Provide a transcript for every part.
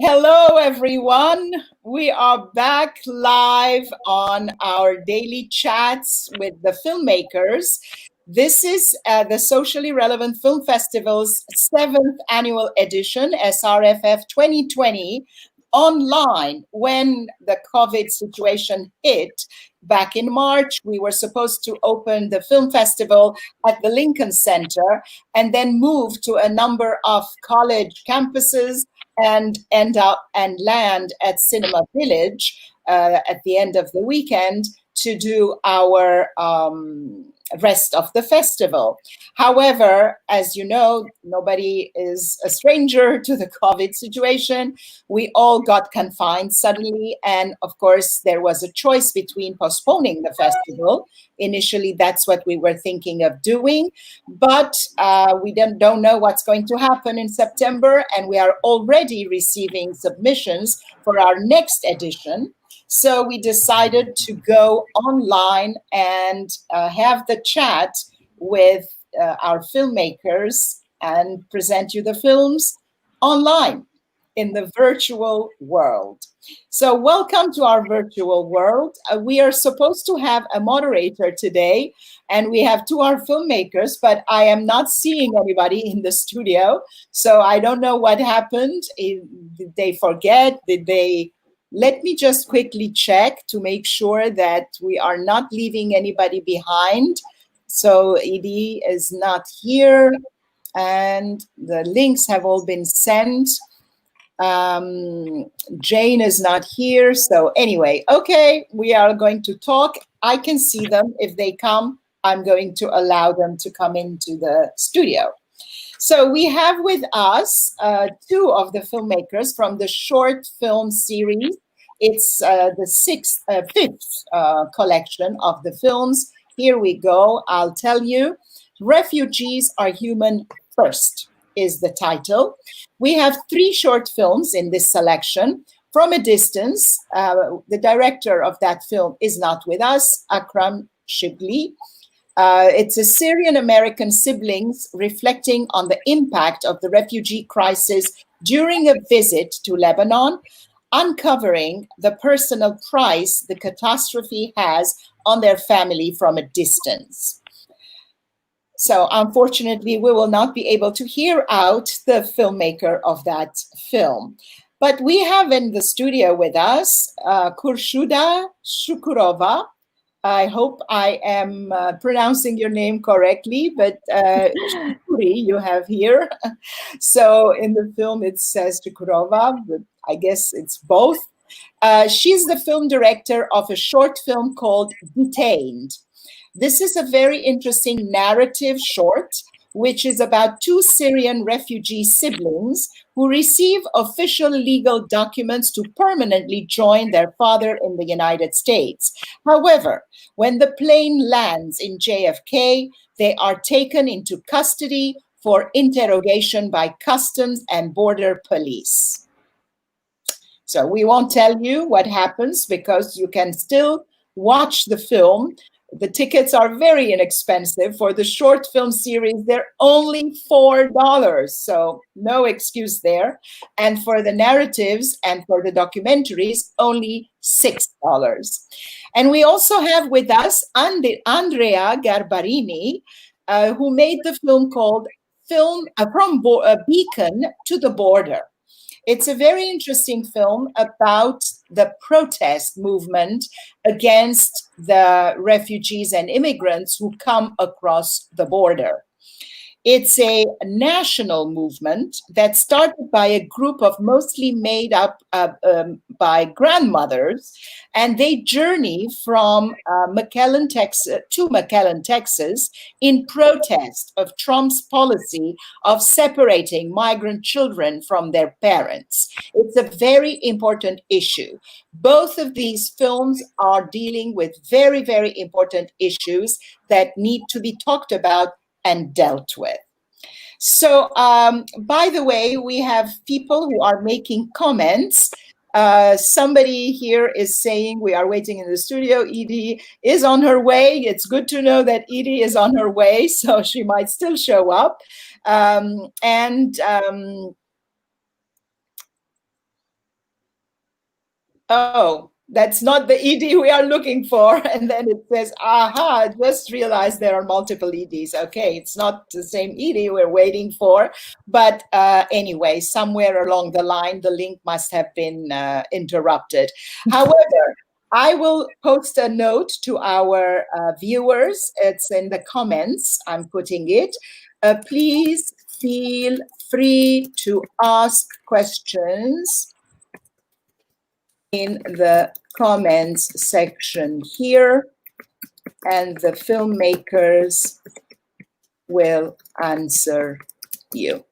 Hello, everyone. We are back live on our daily chats with the filmmakers. This is the Socially Relevant Film Festival's 7th annual edition, SRFF 2020, online. When the COVID situation hit back in March, we were supposed to open the film festival at the Lincoln Center and then move to a number of college campuses and end up and land at Cinema Village at the end of the weekend to do our rest of the festival. However, as you know, nobody is a stranger to the COVID situation. We all got confined suddenly. And of course, there was a choice between postponing the festival. Initially, that's what we were thinking of doing. But we don't know what's going to happen in September. And we are already receiving submissions for our next edition. So we decided to go online and have the chat with our filmmakers and present you the films online in the virtual world. So welcome to our virtual world. We are supposed to have a moderator today, and we have two our filmmakers, but I am not seeing anybody in the studio. So I don't know what happened. Did they forget? Did they... Let me just quickly check to make sure that we are not leaving anybody behind. So Edie is not here, and the links have all been sent. Jane is not here. So anyway, okay, we are going to talk. I can see them. If they come, I'm going to allow them to come into the studio. So we have with us two of the filmmakers from the short film series. It's the fifth collection of the films. Here we go. I'll tell you. Refugees Are Human First is the title. We have 3 short films in this selection. From a Distance, the director of that film is not with us, Akram Shibly. It's a Syrian-American siblings reflecting on the impact of the refugee crisis during a visit to Lebanon, uncovering the personal price the catastrophe has on their family from a distance. So unfortunately, we will not be able to hear out the filmmaker of that film. But we have in the studio with us Khushnuda Shukurova. I hope I am pronouncing your name correctly, but Shukuri you have here. So in the film it says Shukurova, but I guess it's both. She's the film director of a short film called Detained. This is a very interesting narrative short, which is about 2 Syrian refugee siblings who receive official legal documents to permanently join their father in the United States. However, when the plane lands in JFK, they are taken into custody for interrogation by Customs and Border Police. So we won't tell you what happens because you can still watch the film. The tickets are very inexpensive. For the short film series, they're only $4, so no excuse there. And for the narratives and for the documentaries, only $6. And we also have with us Andrea Garbarini, who made the film called From Beacon to the Border. It's a very interesting film about the protest movement against the refugees and immigrants who come across the border. It's a national movement that started by a group of mostly made up by grandmothers, and they journey from McAllen, Texas, to McAllen, Texas, in protest of Trump's policy of separating migrant children from their parents. It's a very important issue. Both of these films are dealing with very, very important issues that need to be talked about and dealt with. So, by the way, we have people who are making comments. Somebody here is saying we are waiting in the studio. Edie is on her way. It's good to know that Edie is on her way, so she might still show up. Oh, that's not the ED we are looking for. And then it says, aha, just realized there are multiple EDs. Okay, it's not the same ED we're waiting for. But anyway, somewhere along the line, the link must have been interrupted. However, I will post a note to our viewers. It's in the comments. I'm putting it. Please feel free to ask questions in the comments section here, and the filmmakers will answer you.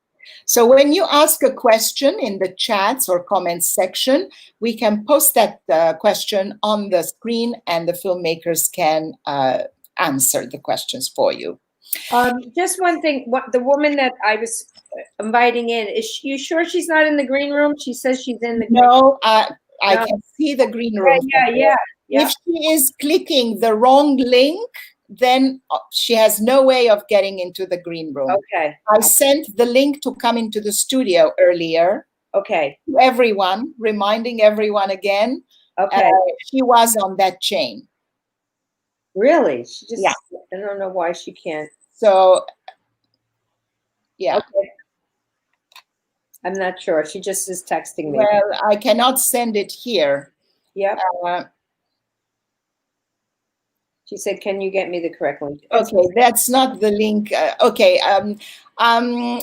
So when you ask a question in the chats or comments section, we can post that question on the screen, and the filmmakers can answer the questions for you. Just one thing, the woman that I was inviting in, you sure she's not in the green room? She says she's in the green room. No, I can see the green room. Yeah. If she is clicking the wrong link, then she has no way of getting into the green room. Okay. I sent the link to come into the studio earlier. Okay. To everyone, reminding everyone again. Okay. She was on that chain. Really? She just, I don't know why she can't. So, yeah. Okay. I'm not sure. She just is texting me. Well, I cannot send it here. Yeah. She said, "Can you get me the correct link?" Okay, that's not the link. Okay,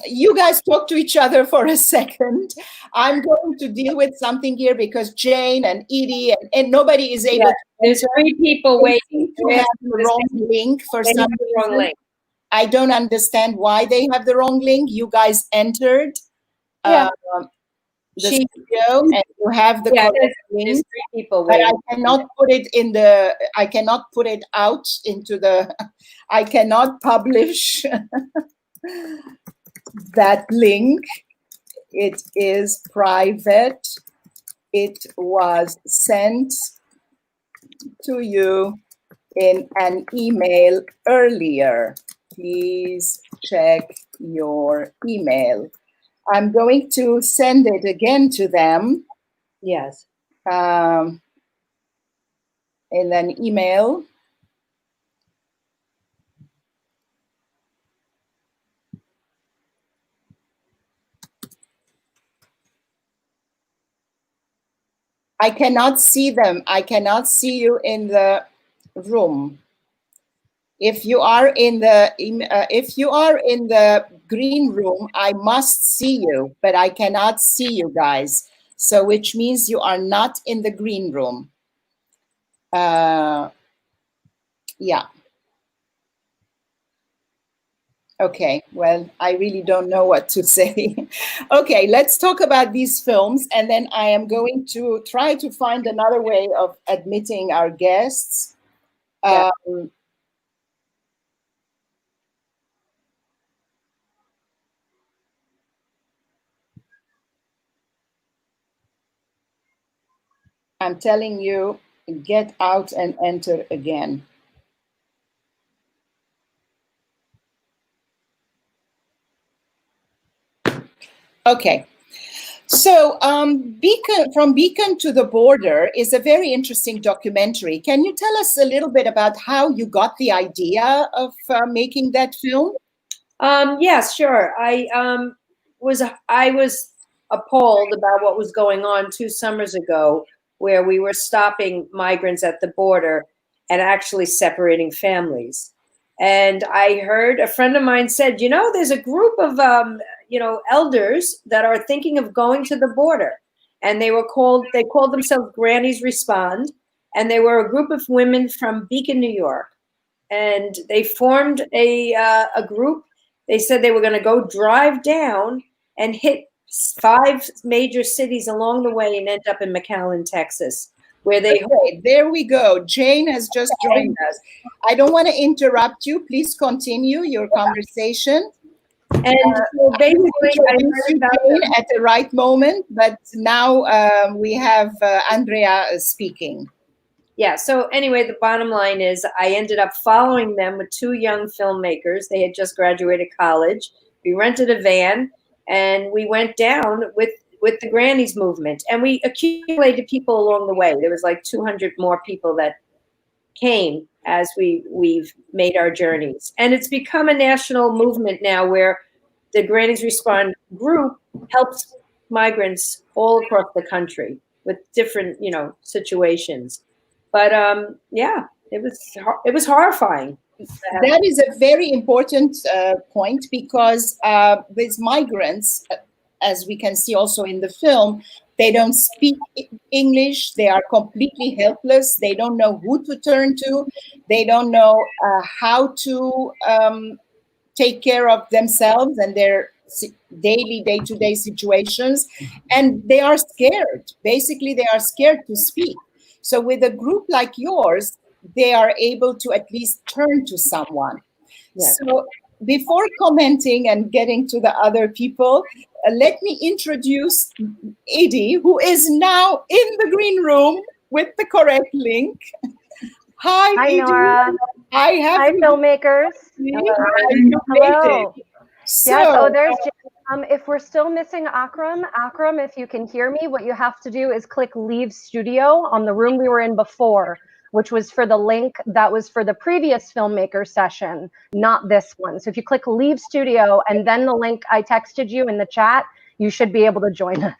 you guys talk to each other for a second. I'm going to deal with something here because Jane and Edie and nobody is able. There's 3 people waiting to have the wrong link for some reason. I don't understand why they have the wrong link. You guys entered the studio and you have the correct link. There's 3 people waiting. waiting. But I cannot put it in the. I cannot put it out into the. I cannot publish that link. It is private. It was sent to you in an email earlier. Please check your email. I'm going to send it again to them. Yes. In an email. I cannot see them. I cannot see you in the room. If you are in the green room, I must see you, but I cannot see you guys. So which means you are not in the green room. Yeah. Okay, well, I really don't know what to say. Okay, let's talk about these films, and then I am going to try to find another way of admitting our guests. I'm telling you, get out and enter again. Okay. So From Beacon to the Border is a very interesting documentary. Can you tell us a little bit about how you got the idea of making that film? Yes, sure. I was appalled about what was going on 2 summers ago, where we were stopping migrants at the border and actually separating families. And I heard a friend of mine said, there's a group of elders that are thinking of going to the border, and they called themselves Grannies Respond, and they were a group of women from Beacon, New York, and they formed a group. They said they were going to go drive down and hit 5 major cities along the way and end up in McAllen, Texas, where they. Okay, there we go. Jane has just joined us. I don't want to interrupt you. Please continue your conversation. And so basically, I heard about Jane at the right moment, but now we have Andrea speaking. Yeah, so anyway, the bottom line is I ended up following them with 2 young filmmakers. They had just graduated college. We rented a van and we went down with with the Grannies movement. And we accumulated people along the way. There was like 200 more people that came as we've made our journeys. And it's become a national movement now where the Grannies Respond group helps migrants all across the country with different, situations. But yeah, it was horrifying. That is a very important point, because with migrants, as we can see also in the film, they don't speak English. They are completely helpless. They don't know who to turn to. They don't know how to take care of themselves and their daily, day-to-day situations. And they are scared. Basically, they are scared to speak. So with a group like yours, they are able to at least turn to someone. Yes. So before commenting and getting to the other people, let me introduce Edie, who is now in the green room with the correct link. Hi, Edie. Nora. Hi, Filmmakers. Hello. So, yes. Oh, there's Jane. If we're still missing Akram, if you can hear me, what you have to do is click Leave Studio on the room we were in before, which was for the link that was for the previous Filmmaker session, not this one. So if you click Leave Studio and then the link I texted you in the chat, you should be able to join us.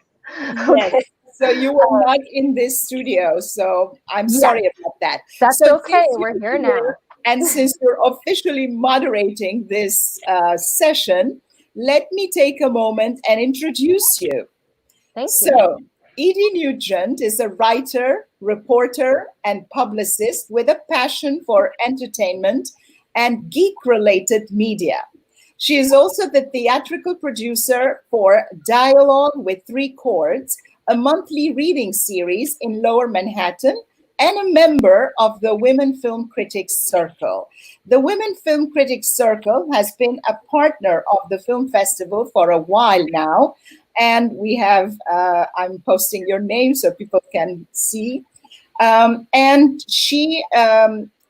Okay. Yes. So you were not in this studio, so I'm sorry about that. That's so okay. We're here now. And since you're officially moderating this session, let me take a moment and introduce you. Thank you. So, Edie Nugent is a writer, reporter, and publicist with a passion for entertainment and geek-related media. She is also the theatrical producer for Dialogue with Three Chords, a monthly reading series in Lower Manhattan, and a member of the Women Film Critics Circle. The Women Film Critics Circle has been a partner of the film festival for a while now, and we have, I'm posting your name so people can see, and she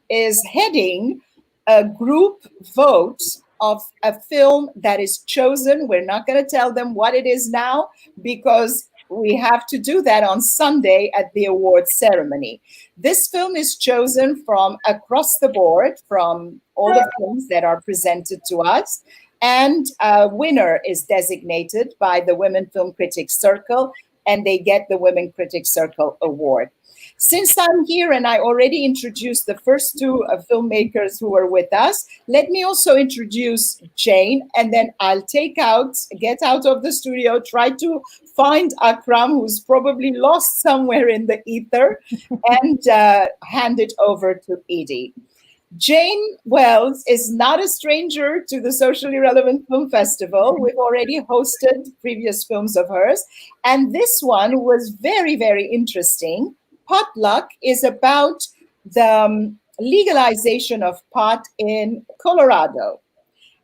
is heading a group vote of a film that is chosen. We're not going to tell them what it is now, because we have to do that on Sunday at the awards ceremony. This film is chosen from across the board, from all the films that are presented to us, and a winner is designated by the Women Film Critics Circle, and they get the Women Critics Circle Award. Since I'm here and I already introduced the first two filmmakers who are with us, let me also introduce Jane, and then I'll get out of the studio, try to find Akram, who's probably lost somewhere in the ether, and hand it over to Edie. Jane Wells is not a stranger to the Socially Relevant Film Festival. We've already hosted previous films of hers, and this one was very, very interesting. Potluck is about the legalization of pot in Colorado,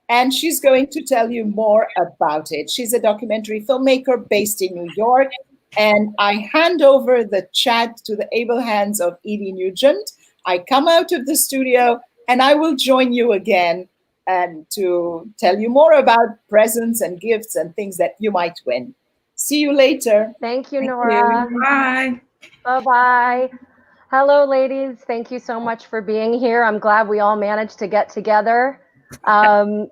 and she's going to tell you more about it. She's a documentary filmmaker based in New York, and I hand over the chat to the able hands of Edie Nugent. I come out of the studio, and I will join you again and to tell you more about presents and gifts and things that you might win. See you later. Thank you, Nora. Bye. Bye-bye. Hello, ladies. Thank you so much for being here. I'm glad we all managed to get together. So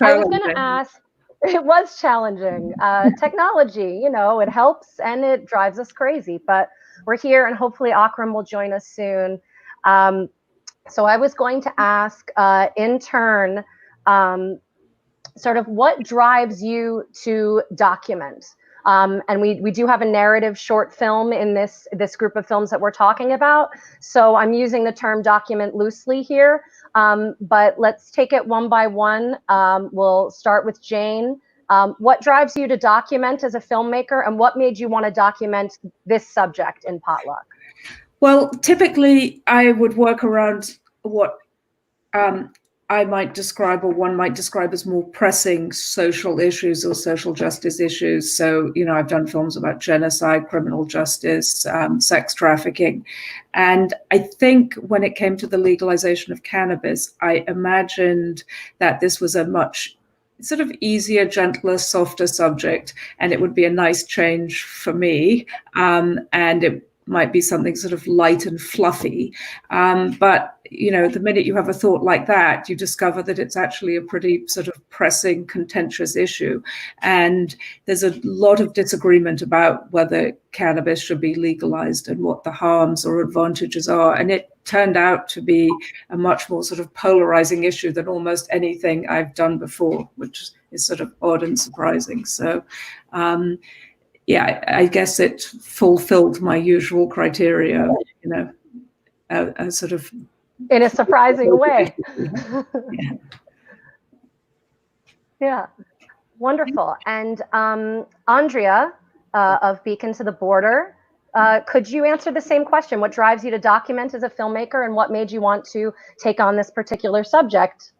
I was going to ask, it was challenging. Technology, it helps and it drives us crazy, but we're here and hopefully Akram will join us soon. So I was going to ask, in turn, sort of what drives you to document? And we do have a narrative short film in this group of films that we're talking about. So I'm using the term document loosely here, but let's take it one by one. We'll start with Jane. What drives you to document as a filmmaker, and what made you want to document this subject in Potluck? Well, typically I would work around what I might describe, or one might describe, as more pressing social issues or social justice issues. So, I've done films about genocide, criminal justice, sex trafficking. And I think when it came to the legalization of cannabis, I imagined that this was a much sort of easier, gentler, softer subject, and it would be a nice change for me. And it might be something sort of light and fluffy. But, you know, the minute you have a thought like that, you discover that it's actually a pretty sort of pressing, contentious issue. And there's a lot of disagreement about whether cannabis should be legalized and what the harms or advantages are. And it turned out to be a much more sort of polarizing issue than almost anything I've done before, which is sort of odd and surprising. So, yeah, I guess it fulfilled my usual criteria, you know, a sort of... In a surprising way. Yeah. Yeah, wonderful. And Andrea of Beacon to the Border, could you answer the same question? What drives you to document as a filmmaker, and what made you want to take on this particular subject?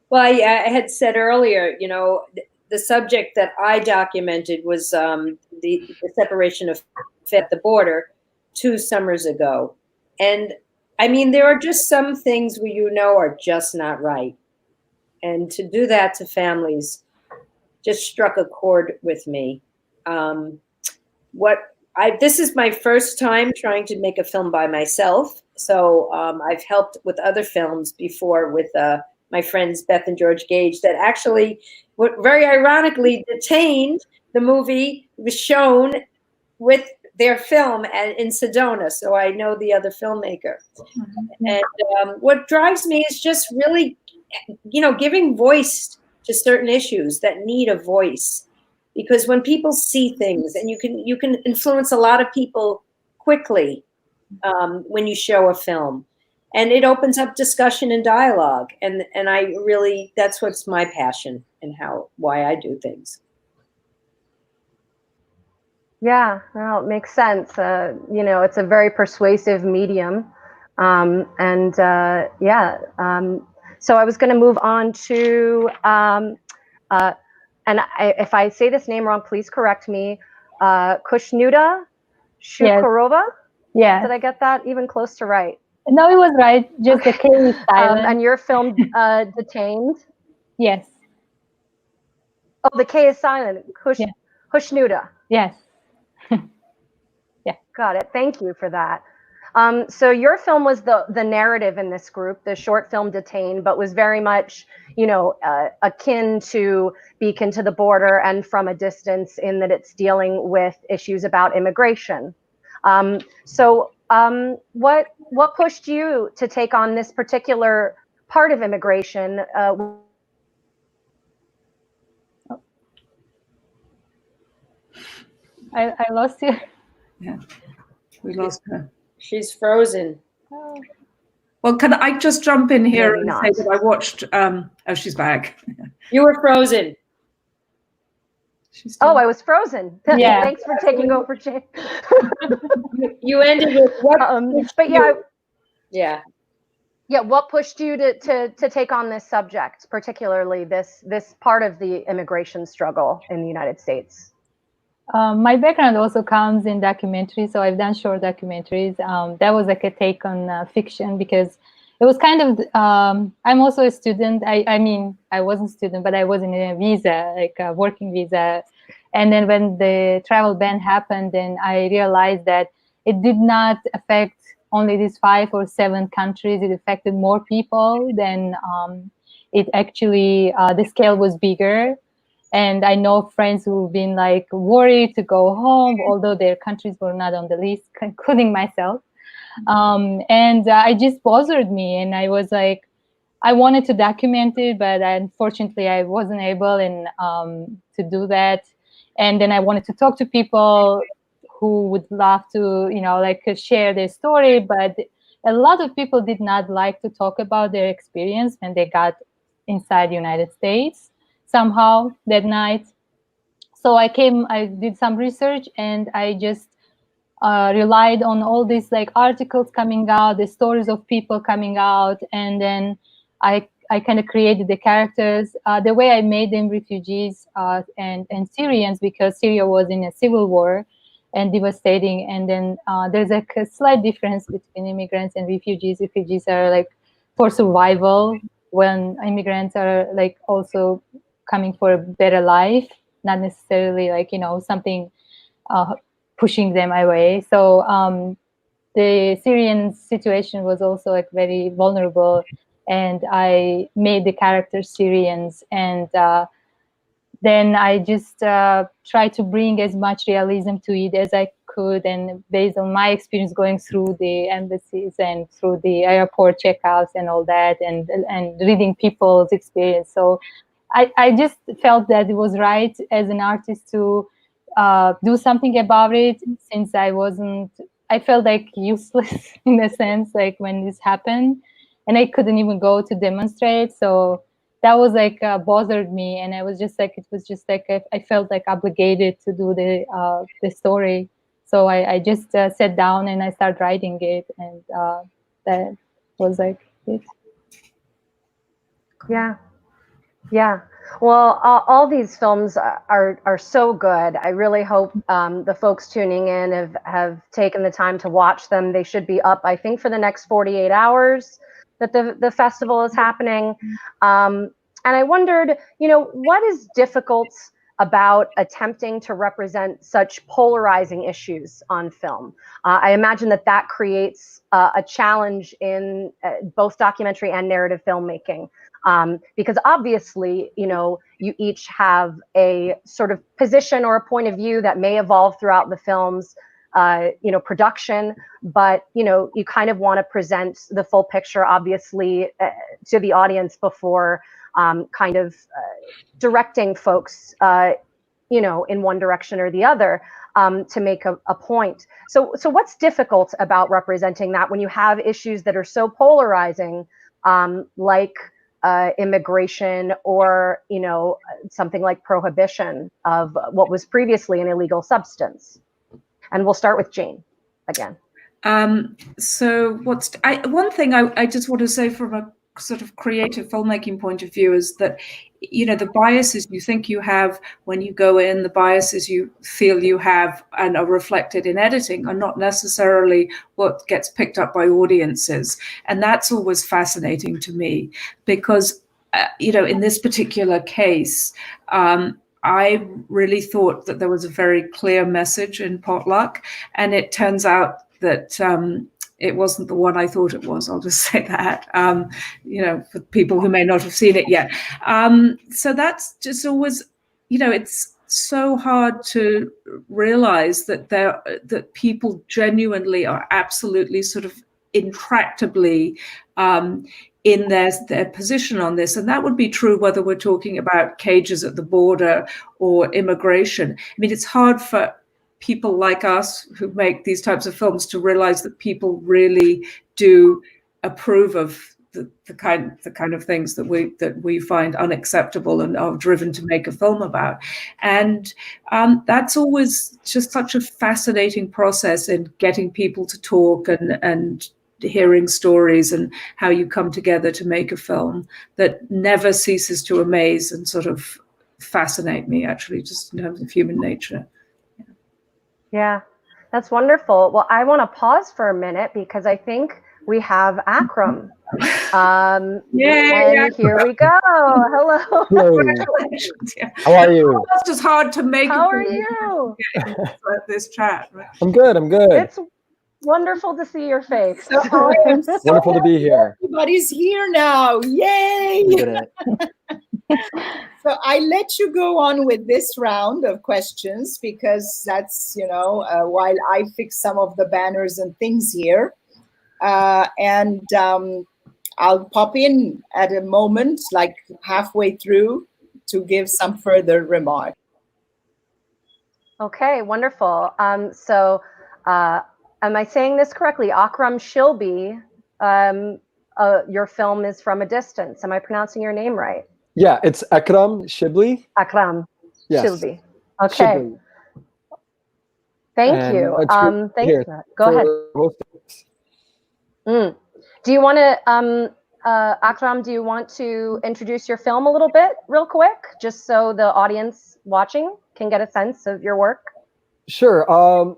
Well, I had said earlier, you know, the subject that I documented was the separation of at the border 2 summers ago. And I mean, there are just some things where, you know, are just not right. And to do that to families just struck a chord with me. This is my first time trying to make a film by myself. So I've helped with other films before with my friends Beth and George Gage that actually, very ironically, Detained, the movie, was shown with their film in Sedona. So I know the other filmmaker. Mm-hmm. And what drives me is just really, you know, giving voice to certain issues that need a voice. Because when people see things, and you can influence a lot of people quickly when you show a film, and it opens up discussion and dialogue. And I really, that's what's my passion and why I do things. Yeah, no, it makes sense. You know, it's a very persuasive medium. So I was going to move on to, if I say this name wrong, please correct me. Khushnuda, Shukurova? Yeah. Did I get that even close to right? No, it was right. Just the K is silent. And your film, Detained? Yes. Oh, the K is silent. Khushnuda. Yes. Yeah. Got it. Thank you for that. So your film was the narrative in this group, the short film Detained, but was very much, you know, akin to Beacon to the Border and From a Distance, in that it's dealing with issues about immigration. What pushed you to take on this particular part of immigration? I lost you. Yeah, we lost her. She's frozen. Oh. Well, can I just jump in here Maybe and say that I watched, oh, she's back. You were frozen. Oh, I was frozen. Yeah. Thanks for taking over, Jane. You ended with what? But yeah. Yeah. Yeah, what pushed you to take on this subject, particularly this part of the immigration struggle in the United States? My background also comes in documentary, so I've done short documentaries. That was like a take on fiction, because it was kind of, I'm also a student. I mean, I wasn't a student, but I was in a visa, like a working visa. And then when the travel ban happened, then I realized that it did not affect only these 5 or 7 countries. It affected more people than it actually, the scale was bigger. And I know friends who've been like worried to go home, although their countries were not on the list, including myself. It just bothered me. And I was like, I wanted to document it, but unfortunately I wasn't able to do that. And then I wanted to talk to people who would love to, you know, like share their story. But a lot of people did not like to talk about their experience when they got inside the United States somehow that night. So I did some research, and I just relied on all these like articles coming out, the stories of people coming out, and then I kind of created the characters. The way I made them refugees and Syrians, because Syria was in a civil war and devastating. And then there's like a slight difference between immigrants and refugees. Refugees are like for survival, when immigrants are like also coming for a better life, not necessarily like, you know, something pushing them away. So the Syrian situation was also like very vulnerable, and I made the characters Syrians, and then I just tried to bring as much realism to it as I could, and based on my experience going through the embassies and through the airport checkouts and all that, and reading people's experience. So I just felt that it was right as an artist to do something about it, since I felt like useless in a sense, like when this happened, and I couldn't even go to demonstrate. So that was like bothered me, and I was just like, it was just like I felt like obligated to do the story. So I just sat down and I started writing it, and that was like it. Yeah. Yeah. Well, all these films are so good. I really hope the folks tuning in have taken the time to watch them. They should be up, I think, for the next 48 hours that the festival is happening. And I wondered, you know, what is difficult about attempting to represent such polarizing issues on film? I imagine that creates a challenge in both documentary and narrative filmmaking. Because obviously, you know, you each have a sort of position or a point of view that may evolve throughout the film's, you know, production, but, you know, you kind of want to present the full picture, obviously, to the audience before kind of directing folks, you know, in one direction or the other to make a point. So what's difficult about representing that when you have issues that are so polarizing, like immigration, or, you know, something like prohibition of what was previously an illegal substance? And we'll start with Jane again. So one thing I just want to say from a sort of creative filmmaking point of view is that, you know, the biases you think you have when you go in, the biases you feel you have and are reflected in editing are not necessarily what gets picked up by audiences. And that's always fascinating to me because, you know, in this particular case, I really thought that there was a very clear message in Potluck, and it turns out that it wasn't the one I thought it was. I'll just say that, you know, for people who may not have seen it yet. So that's just always, you know, it's so hard to realize that people genuinely are absolutely sort of intractably in their position on this. And that would be true whether we're talking about cages at the border or immigration. I mean, it's hard for people like us who make these types of films to realize that people really do approve of the kind of things that we find unacceptable and are driven to make a film about. And that's always just such a fascinating process in getting people to talk and hearing stories and how you come together to make a film that never ceases to amaze and sort of fascinate me, actually, just in terms of human nature. Yeah, that's wonderful. Well, I want to pause for a minute because I think we have Akram. And here we go. Hello. How are you? It's just hard to make. How are you? This chat. Right? I'm good. It's wonderful to see your face. Wonderful to be here. Everybody's here now. Yay! So I let you go on with this round of questions because that's, you know, while I fix some of the banners and things here. And I'll pop in at a moment, like halfway through, to give some further remarks. Okay, wonderful. So am I saying this correctly? Akram Shibly, your film is From a Distance. Am I pronouncing your name right? Yeah, it's Akram Shibly. Akram Shibly. Okay. Shibly. Thank you. Thanks for that. Go ahead. Do you want to, Akram, do you want to introduce your film a little bit real quick, just so the audience watching can get a sense of your work? Sure.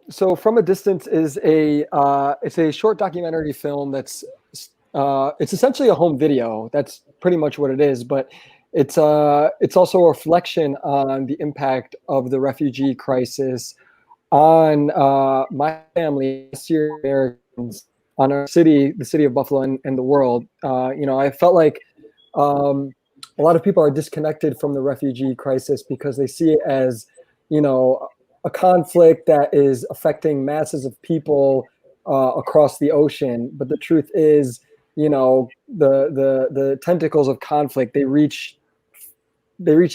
So From a Distance is it's a short documentary film that's it's essentially a home video. That's pretty much what it is, but it's also a reflection on the impact of the refugee crisis on my family, Syrian Americans, on our city, the city of Buffalo, and the world. I felt like a lot of people are disconnected from the refugee crisis because they see it as, a conflict that is affecting masses of people across the ocean. But the truth is, the tentacles of conflict, they reach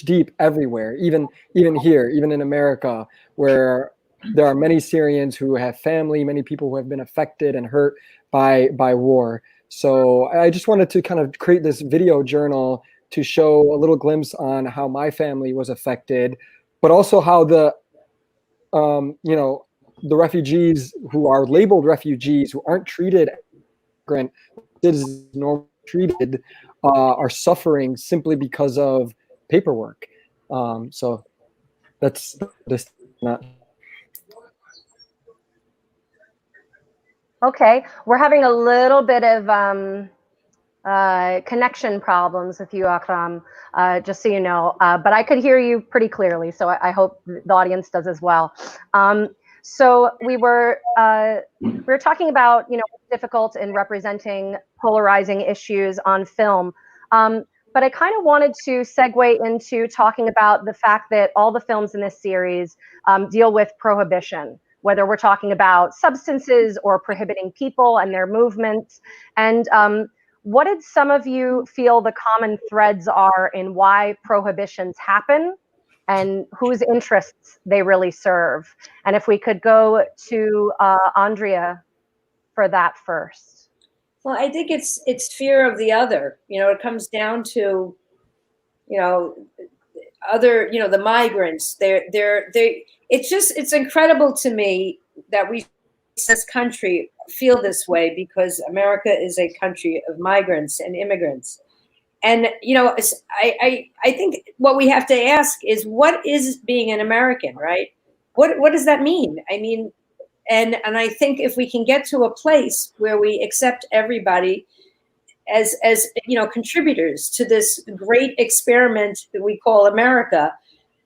deep everywhere, even here, even in America, where there are many Syrians who have family, many people who have been affected and hurt by war. So I just wanted to kind of create this video journal to show a little glimpse on how my family was affected, but also how the refugees who are labeled refugees, who aren't treated as immigrant citizens normally treated, are suffering simply because of paperwork. So that's just not. Okay, we're having a little bit of connection problems with you, Akram, just so you know. But I could hear you pretty clearly, so I hope the audience does as well. So we were talking about what's difficult in representing polarizing issues on film. But I kind of wanted to segue into talking about the fact that all the films in this series deal with prohibition, whether we're talking about substances or prohibiting people and their movements. And what did some of you feel the common threads are in why prohibitions happen and whose interests they really serve? And if we could go to Andrea for that first. Well, I think it's fear of the other. It comes down to, other, the migrants. It's incredible to me that we, this country, feel this way, because America is a country of migrants and immigrants. And I think what we have to ask is, what is being an American, right? What does that mean? I mean, and I think if we can get to a place where we accept everybody as contributors to this great experiment that we call America,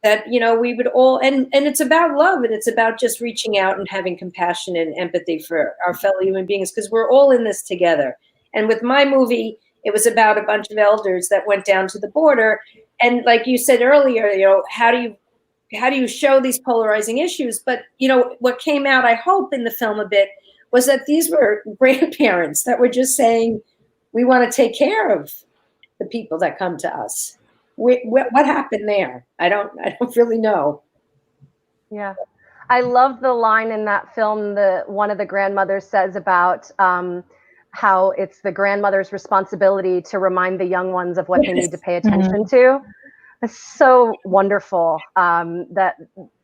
that we would all, and it's about love, and it's about just reaching out and having compassion and empathy for our fellow human beings, because we're all in this together. And with my movie, it was about a bunch of elders that went down to the border, and like you said earlier, how do you show these polarizing issues? But what came out, I hope, in the film a bit, was that these were grandparents that were just saying, we want to take care of the people that come to us. What happened there? I don't really know. Yeah, I love the line in that film one of the grandmothers says about how it's the grandmother's responsibility to remind the young ones of what they need to pay attention to. It's so wonderful that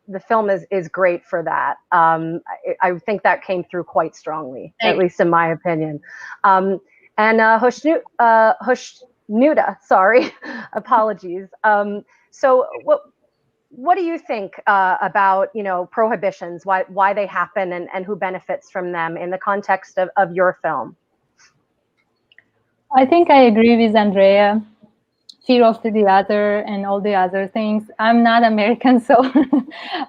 the film is great for that. I think that came through quite strongly, at least in my opinion. And Khushnuda, sorry, apologies. So what do you think about prohibitions, why they happen, and who benefits from them in the context of your film? I think I agree with Andrea. Fear of the other and all the other things. I'm not American, so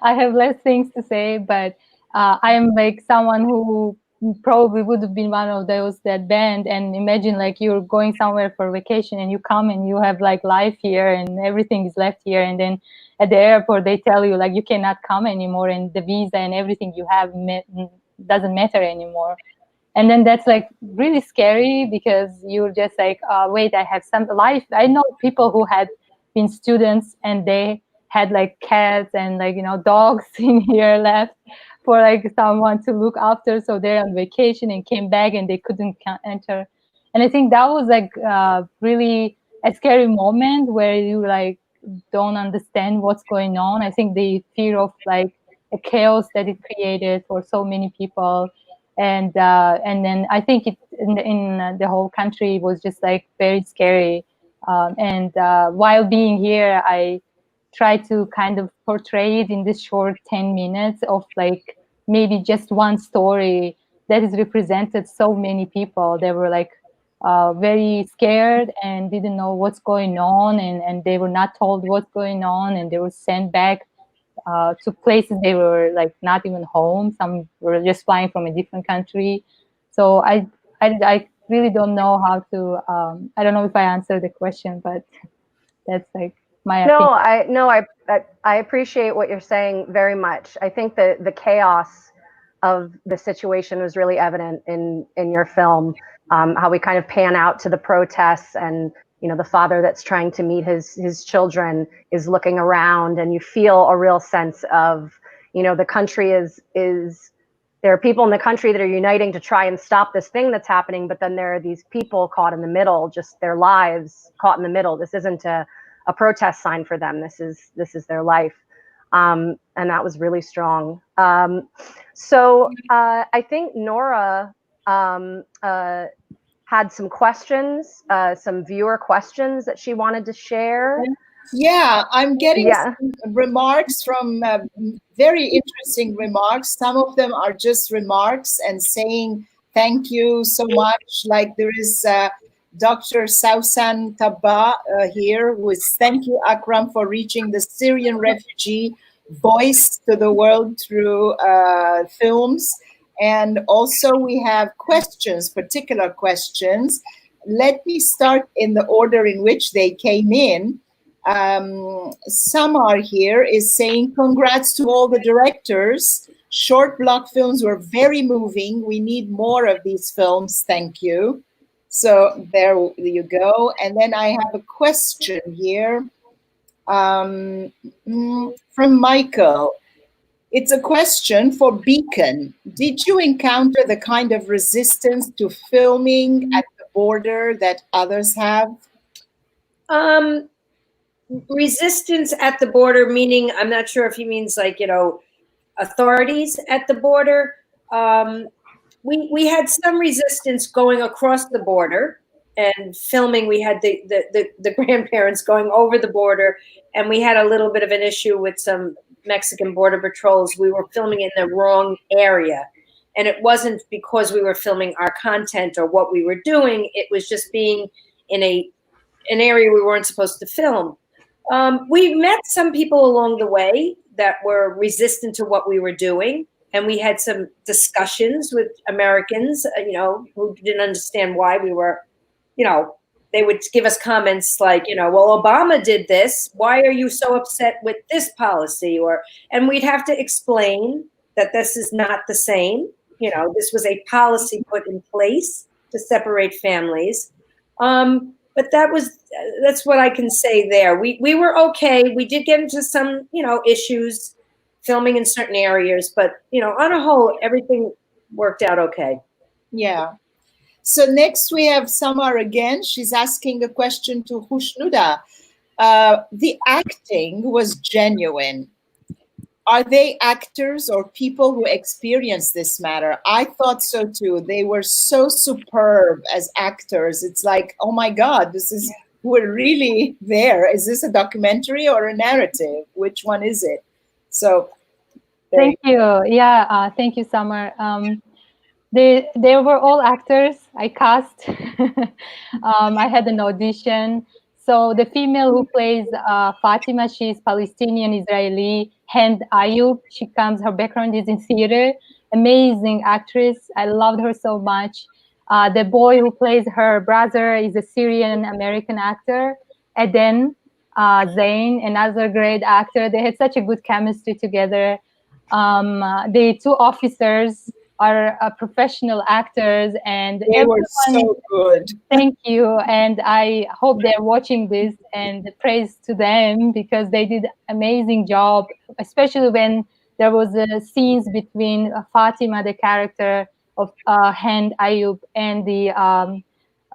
I have less things to say, but I am like someone who probably would have been one of those that banned. And imagine like you're going somewhere for vacation and you come and you have like life here and everything is left here, and then at the airport they tell you like you cannot come anymore, and the visa and everything you have doesn't matter anymore. And then that's like really scary, because you're just like, wait, I have some life. I know people who had been students and they had like cats and like, dogs in here left for like someone to look after. So they're on vacation and came back and they couldn't enter. And I think that was like really a scary moment where you like don't understand what's going on. I think the fear of like a chaos that it created for so many people. And then I think it in the whole country was just like very scary. And while being here, I try to kind of portray it in this short 10 minutes of like maybe just one story that has represented so many people. There were like very scared and didn't know what's going on, and they were not told what's going on, and they were sent back to places they were like not even home. Some were just flying from a different country. So I really don't know how to. I don't know if I answered the question, but that's like my opinion. I appreciate what you're saying very much. I think that the chaos of the situation was really evident in your film. How we kind of pan out to the protests, and the father that's trying to meet his children is looking around, and you feel a real sense of the country is there are people in the country that are uniting to try and stop this thing that's happening, but then there are these people caught in the middle, just their lives caught in the middle. This isn't a protest sign for them. This is their life. And that was really strong. So I think Nora had some questions, some viewer questions that she wanted to share. Yeah, I'm getting some remarks from very interesting remarks. Some of them are just remarks and saying thank you so much. Like there is Dr. Sausan Tabba here, who is thank you, Akram, for reaching the Syrian refugee voice to the world through films. And also we have questions, particular questions. Let me start in the order in which they came in. Samar here is saying, congrats to all the directors. Short block films were very moving. We need more of these films. Thank you. So there you go. And then I have a question here from Michael. It's a question for Beacon. Did you encounter the kind of resistance to filming at the border that others have? Resistance at the border, meaning, I'm not sure if he means like, authorities at the border. We had some resistance going across the border and filming. We had the grandparents going over the border, and we had a little bit of an issue with some Mexican border patrols. We were filming in the wrong area, and it wasn't because we were filming our content or what we were doing. It was just being in an area we weren't supposed to film. We met some people along the way that were resistant to what we were doing. And we had some discussions with Americans, who didn't understand why we were, they would give us comments like, well, Obama did this. Why are you so upset with this policy? And we'd have to explain that this is not the same. This was a policy put in place to separate families. But that's what I can say there. We were okay. We did get into some, issues filming in certain areas, but on a whole, everything worked out okay. Yeah. So next we have Samar again. She's asking a question to Khushnuda. The acting was genuine. Are they actors or people who experience this matter? I thought so too. They were so superb as actors. It's like, oh my God, we're really there. Is this a documentary or a narrative? Which one is it? So thank you. Yeah, thank you, Summer. They were all actors. I cast. I had an audition. So the female who plays Fatima, she's Palestinian Israeli. Hind Ayub, her background is in theater. Amazing actress. I loved her so much. The boy who plays her brother is a Syrian American actor. Eden Zain, another great actor. They had such a good chemistry together. The two officers are professional actors, and they were so good. Thank you, and I hope they're watching this, and praise to them because they did amazing job, especially when there was scenes between Fatima, the character of Hind Ayub, and the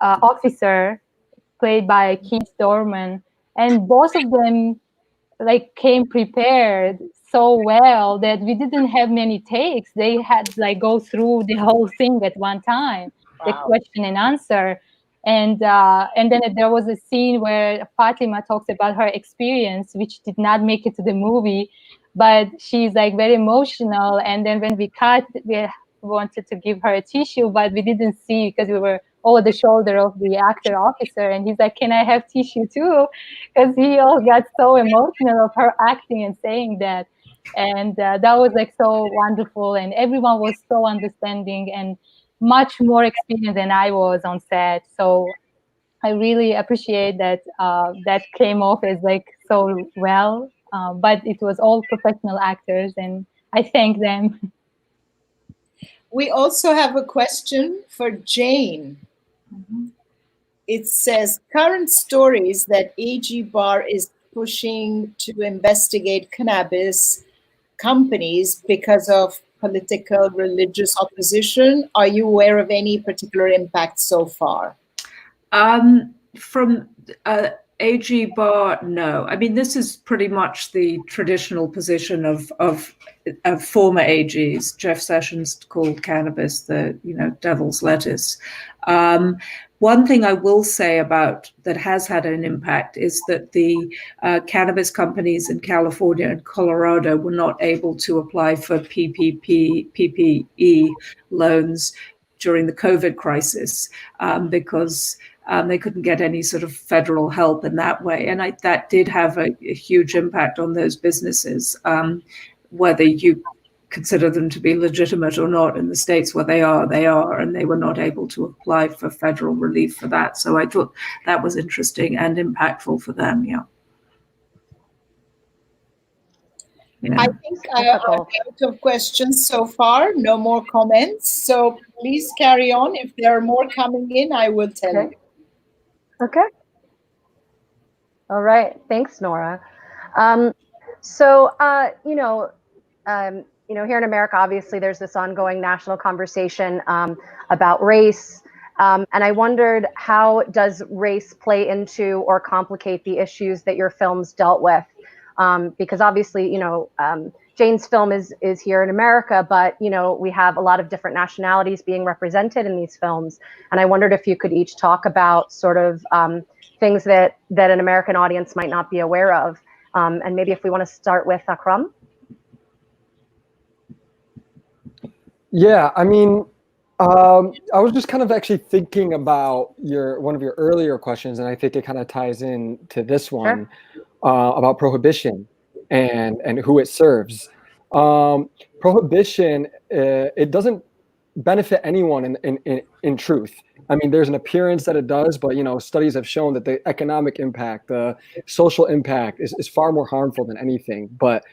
officer played by Keith Dorman, and both of them came prepared so well that we didn't have many takes. They had go through the whole thing at one time. Wow. The question and answer, and then there was a scene where Fatima talks about her experience, which did not make it to the movie, but she's very emotional. And then when we cut, we wanted to give her a tissue, but we didn't see because we were over the shoulder of the actor officer, and he's like, "Can I have tissue too?" Because he all got so emotional of her acting and saying that. And that was like so wonderful, and everyone was so understanding and much more experienced than I was on set. So I really appreciate that that came off as like so well, but it was all professional actors, and I thank them. We also have a question for Jane. It says, current stories that AG Bar is pushing to investigate cannabis companies because of political, religious opposition. Are you aware of any particular impact so far? From AG Bar, no. I mean, this is pretty much the traditional position of former AGs. Jeff Sessions called cannabis the, devil's lettuce. One thing I will say about that has had an impact is that the cannabis companies in California and Colorado were not able to apply for PPE loans during the COVID crisis because they couldn't get any sort of federal help in that way. And that did have a huge impact on those businesses, whether you consider them to be legitimate or not. In the states where they are, and they were not able to apply for federal relief for that. So I thought that was interesting and impactful for them, yeah. I think I'm out of questions so far. No more comments. So please carry on. If there are more coming in, I will tell you. Okay. All right. Thanks, Nora. Here in America, obviously, there's this ongoing national conversation about race. And I wondered, how does race play into or complicate the issues that your films dealt with? Because obviously, Jane's film is here in America, but, we have a lot of different nationalities being represented in these films. And I wondered if you could each talk about sort of things that an American audience might not be aware of. And maybe if we want to start with Akram. Yeah, I mean, I was just kind of actually thinking about one of your earlier questions, and I think it kind of ties in to this one. Sure. About prohibition and who it serves. Prohibition, it doesn't benefit anyone in truth. I mean, there's an appearance that it does, but studies have shown that the economic impact, the social impact is far more harmful than anything. But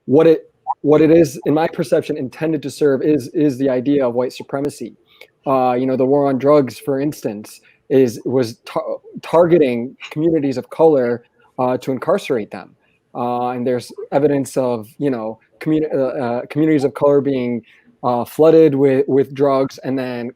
what it is, in my perception, intended to serve is the idea of white supremacy. The war on drugs, for instance, was targeting communities of color to incarcerate them. And there's evidence of, communities of color being flooded with drugs, and then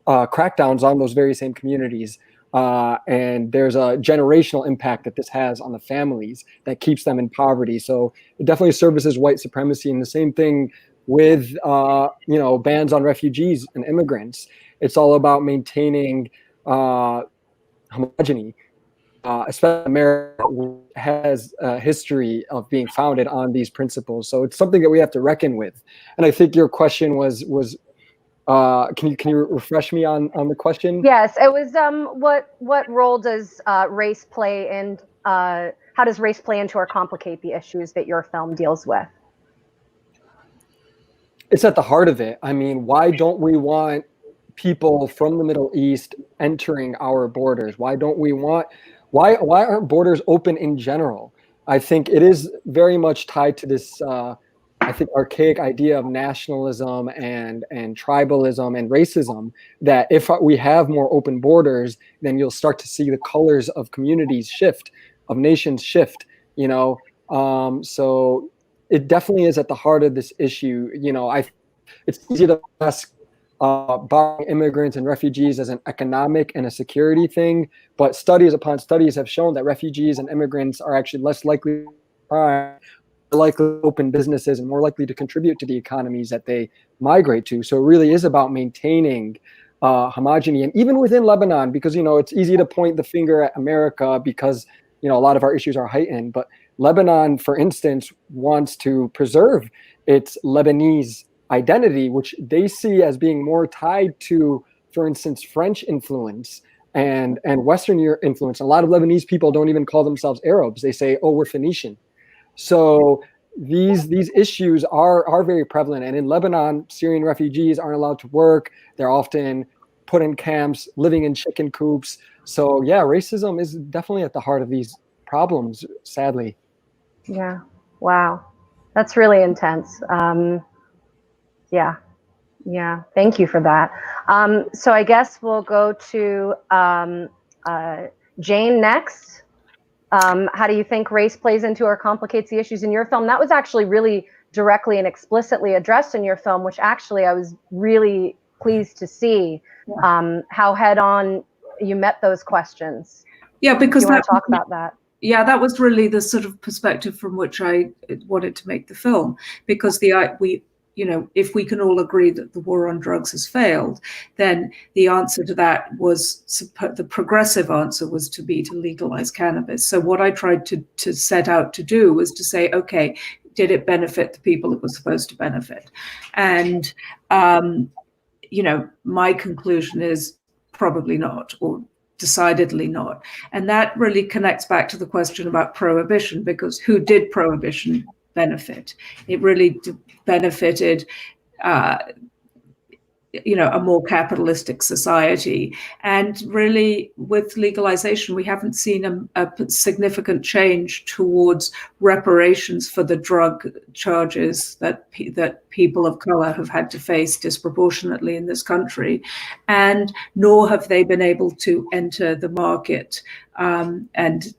crackdowns on those very same communities. And there's a generational impact that this has on the families that keeps them in poverty. So it definitely services white supremacy. And the same thing with, bans on refugees and immigrants. It's all about maintaining homogeny. Especially America has a history of being founded on these principles. So it's something that we have to reckon with. And I think your question was can you refresh me on the question? Yes, it was what role does race play in, how does race play into or complicate the issues that your film deals with? It's at the heart of it. I mean, why don't we want people from the Middle East entering our borders? Why aren't borders open in general? I think it is very much tied to this, archaic idea of nationalism and tribalism and racism, that if we have more open borders, then you'll start to see the colors of communities shift, of nations shift, so it definitely is at the heart of this issue. It's easy to ask barring immigrants and refugees as an economic and a security thing, but studies upon studies have shown that refugees and immigrants are actually less likely to crime, more likely to open businesses, and more likely to contribute to the economies that they migrate to. So it really is about maintaining homogeny. And even within Lebanon, because it's easy to point the finger at America because a lot of our issues are heightened, but Lebanon, for instance, wants to preserve its Lebanese identity, which they see as being more tied to for instance, French influence and Western influence. A lot of Lebanese people don't even call themselves Arabs. They say, oh, we're Phoenician. So these issues are very prevalent. And in Lebanon, Syrian refugees aren't allowed to work. They're often put in camps, living in chicken coops. So yeah, racism is definitely at the heart of these problems, sadly. Yeah. Wow. That's really intense. Yeah. Yeah. Thank you for that. So I guess we'll go to Jane next. How do you think race plays into or complicates the issues in your film? That was actually really directly and explicitly addressed in your film, which actually I was really pleased to see how head-on you met those questions. Yeah, because you want to talk about that? Yeah, that was really the sort of perspective from which I wanted to make the film, because if we can all agree that the war on drugs has failed, then the answer to that was, the progressive answer was to legalize cannabis. So what I tried to set out to do was to say, okay, did it benefit the people it was supposed to benefit? And, my conclusion is probably not, or decidedly not. And that really connects back to the question about prohibition, because who did prohibition benefit? It really benefited a more capitalistic society. And really, with legalization, we haven't seen a significant change towards reparations for the drug charges that people of color have had to face disproportionately in this country, and nor have they been able to enter the market and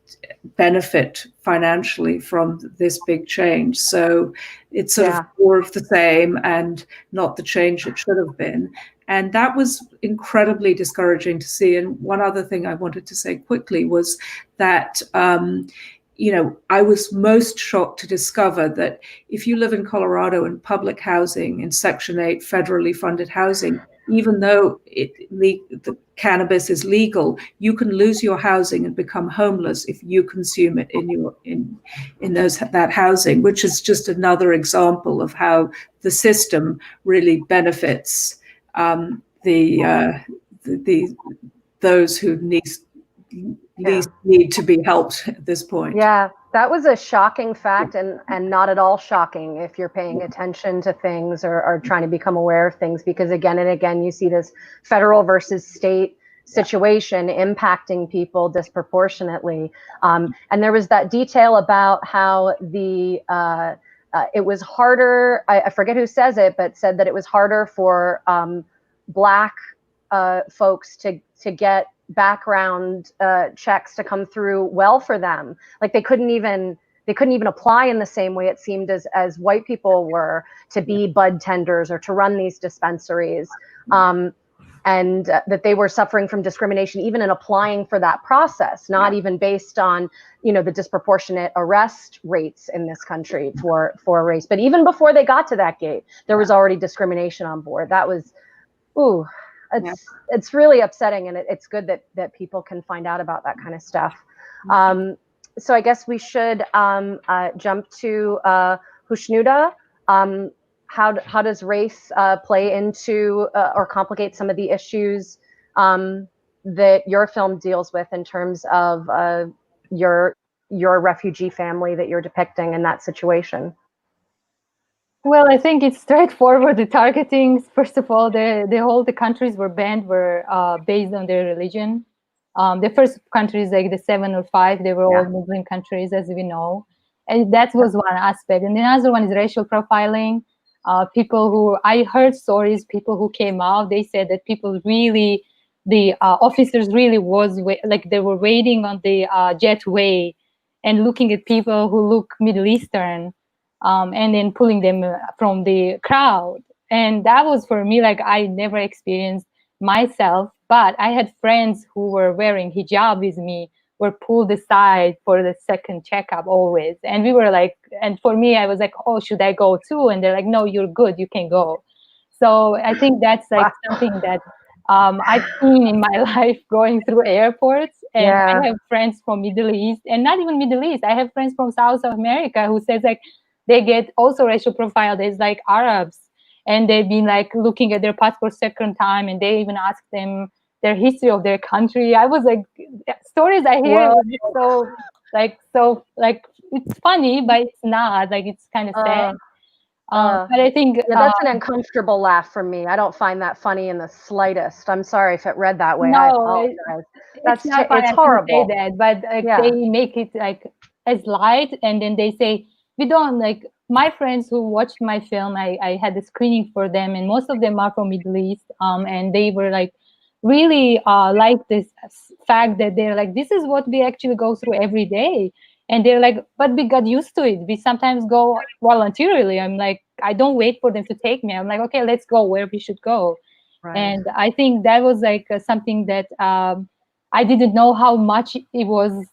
benefit financially from this big change. So it's sort of more of the same and not the change it should have been. And that was incredibly discouraging to see. And one other thing I wanted to say quickly was that, I was most shocked to discover that if you live in Colorado in public housing, in Section 8 federally funded housing, even though the cannabis is legal, you can lose your housing and become homeless if you consume it in that housing, which is just another example of how the system really benefits those who least need to be helped at this point. Yeah, that was a shocking fact, and not at all shocking if you're paying attention to things or trying to become aware of things, because again and again you see this federal versus state situation impacting people disproportionately. And there was that detail about how it was harder, I forget who says it, but said that it was harder for Black folks to get background checks to come through well for them. Like they couldn't even apply in the same way, it seemed, as white people were, to be bud tenders or to run these dispensaries. And that they were suffering from discrimination even in applying for that process, not even based on, the disproportionate arrest rates in this country for race. But even before they got to that gate, there was already discrimination on board. That was, it's really upsetting, and it's good that people can find out about that kind of stuff. So I guess we should jump to Khushnuda. How does race play into or complicate some of the issues that your film deals with in terms of your refugee family that you're depicting in that situation? Well, I think it's straightforward. The targeting, first of all, the countries were banned were based on their religion. The first countries, like the 7 or 5, they were all Muslim countries, as we know. And that was one aspect. And the other one is racial profiling. I heard stories, people who came out, they said that people really, the officers really they were waiting on the jetway and looking at people who look Middle Eastern, and then pulling them from the crowd. And that was, for me, like I never experienced myself, but I had friends who were wearing hijab with me, were pulled aside for the second checkup always. And we were like, and for me, I was like, oh, should I go too? And they're like, no, you're good, you can go. So I think that's like something that I've seen in my life going through airports. And I have friends from Middle East, and not even Middle East. I have friends from South America who says like they get also racial profiled as like Arabs. and they've been like looking at their passport second time, and they even asked them their history of their country. I was like, stories I hear so it's funny, but it's not, like, it's kind of sad. But I think that's an uncomfortable laugh from me. I don't find that funny in the slightest. I'm sorry if it read that way. I apologize. It's horrible. Say that, but like, they make it like as light, and then they say, we don't, like, my friends who watched my film, I had a screening for them, and most of them are from Middle East, and they were like really like this fact that they're like, this is what we actually go through every day. And they're like, but we got used to it. We sometimes go voluntarily. I'm like, I don't wait for them to take me. I'm like, okay, let's go where we should go. Right. And I think that was like something that I didn't know how much it was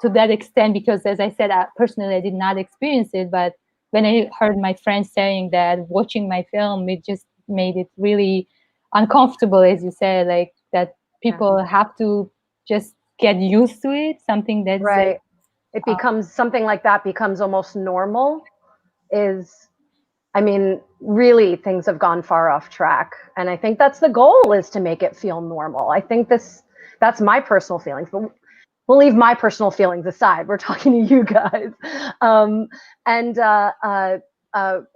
to that extent, because as I said, personally, I did not experience it. But when I heard my friends saying that, watching my film, it just made it really uncomfortable, as you said, like that people have to just get used to it. Something that's right. It becomes something like that becomes almost normal. I mean, really, things have gone far off track. And I think that's the goal, is to make it feel normal. I think that's my personal feelings, but we'll leave my personal feelings aside. We're talking to you guys.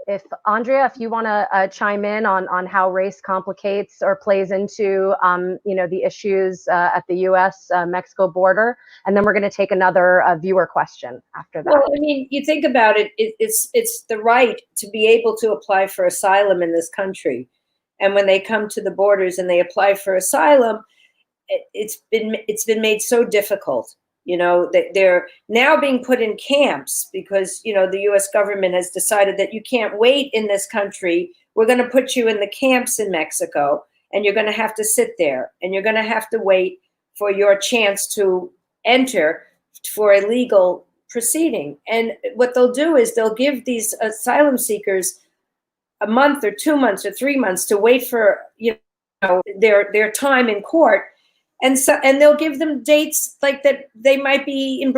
If Andrea, if you want to chime in on how race complicates or plays into, the issues at the U.S.-Mexico border, and then we're going to take another viewer question after that. Well, I mean, you think about it, it's the right to be able to apply for asylum in this country. And when they come to the borders and they apply for asylum, it's been made so difficult. That they're now being put in camps because, the U.S. government has decided that you can't wait in this country. We're going to put you in the camps in Mexico, and you're going to have to sit there, and you're going to have to wait for your chance to enter for a legal proceeding. And what they'll do is they'll give these asylum seekers a month or 2 months or 3 months to wait for, their time in court. And they'll give them dates like that. They might be in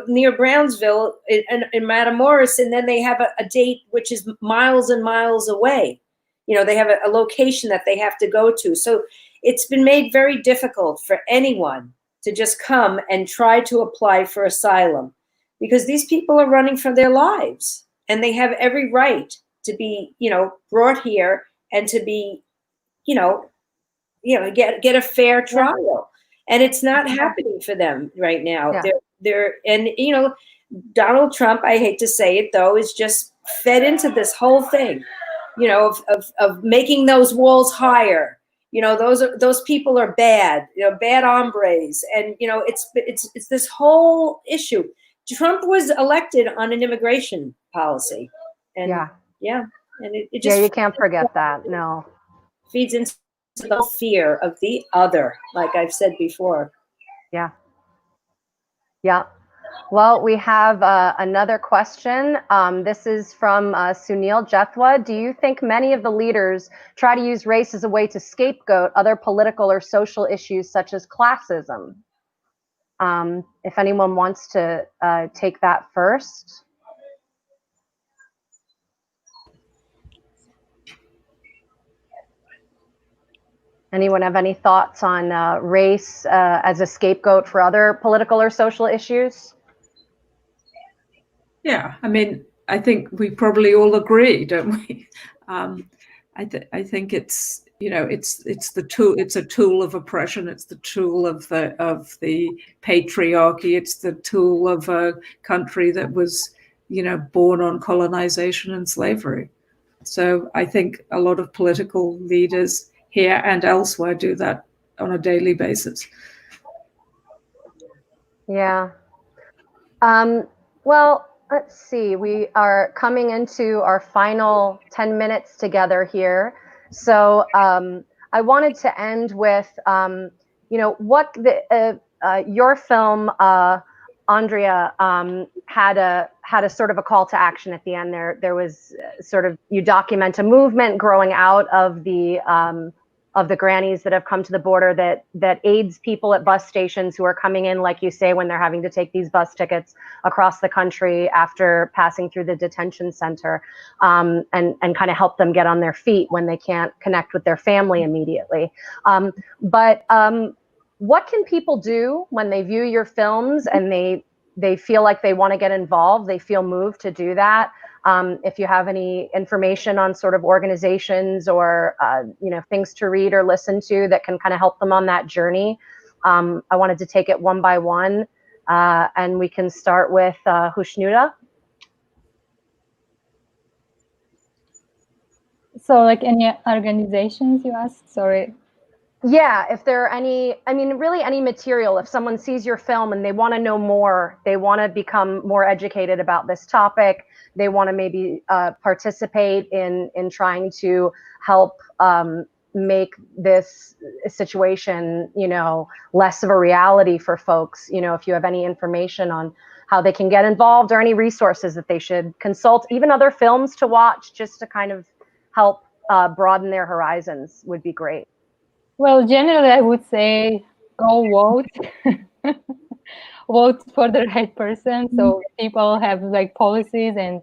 near Brownsville in Matamoros, and then they have a date which is miles and miles away. They have a location that they have to go to. So it's been made very difficult for anyone to just come and try to apply for asylum, because these people are running for their lives, and they have every right to be, brought here and to be, get a fair trial. And it's not happening for them right now. Yeah. Donald Trump, I hate to say it though, is just fed into this whole thing, of making those walls higher. Those people are bad, bad hombres. And, it's this whole issue. Trump was elected on an immigration policy. And and it just, you can't forget that. No. Feeds into the fear of the other, like I've said before. Yeah. Well, we have another question. This is from Sunil Jethwa. Do you think many of the leaders try to use race as a way to scapegoat other political or social issues such as classism? If anyone wants to take that first. Anyone have any thoughts on race as a scapegoat for other political or social issues? Yeah, I mean, I think we probably all agree, don't we? I think it's, it's the tool. It's a tool of oppression. It's the tool of the patriarchy. It's the tool of a country that was, born on colonization and slavery. So I think a lot of political leaders here and elsewhere do that on a daily basis. Yeah. Well, let's see. We are coming into our final 10 minutes together here. So I wanted to end with, what your film, Andrea, had a sort of a call to action at the end. There was sort of, you document a movement growing out of the of the grannies that have come to the border that aids people at bus stations who are coming in, like you say, when they're having to take these bus tickets across the country after passing through the detention center, and kind of help them get on their feet when they can't connect with their family immediately. But what can people do when they view your films and they feel like they want to get involved, they feel moved to do that? If you have any information on sort of organizations or things to read or listen to that can kind of help them on that journey, I wanted to take it one by one, and we can start with Khushnuda. So, like, any organizations you asked? Sorry. Yeah, if there are any, I mean, really any material, if someone sees your film and they want to know more, they want to become more educated about this topic, they want to maybe participate in trying to help make this situation, less of a reality for folks. If you have any information on how they can get involved or any resources that they should consult, even other films to watch, just to kind of help broaden their horizons, would be great. Well, generally, I would say go vote. Vote for the right person. So people have like policies and,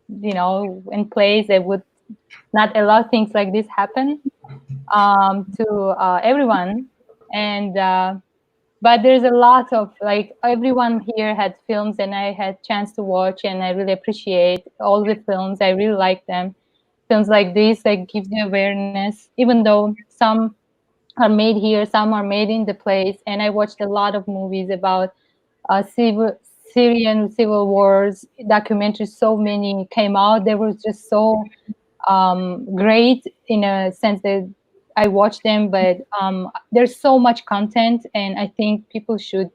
in place that would not allow things like this happen to everyone. And but there's a lot of, like, everyone here had films and I had chance to watch, and I really appreciate all the films. I really like them. Films like this, like, gives you awareness, even though some are made here, some are made in the place. And I watched a lot of movies about Syrian civil wars, documentaries. So many came out. They were just so great in a sense that I watched them. But there's so much content, and I think people should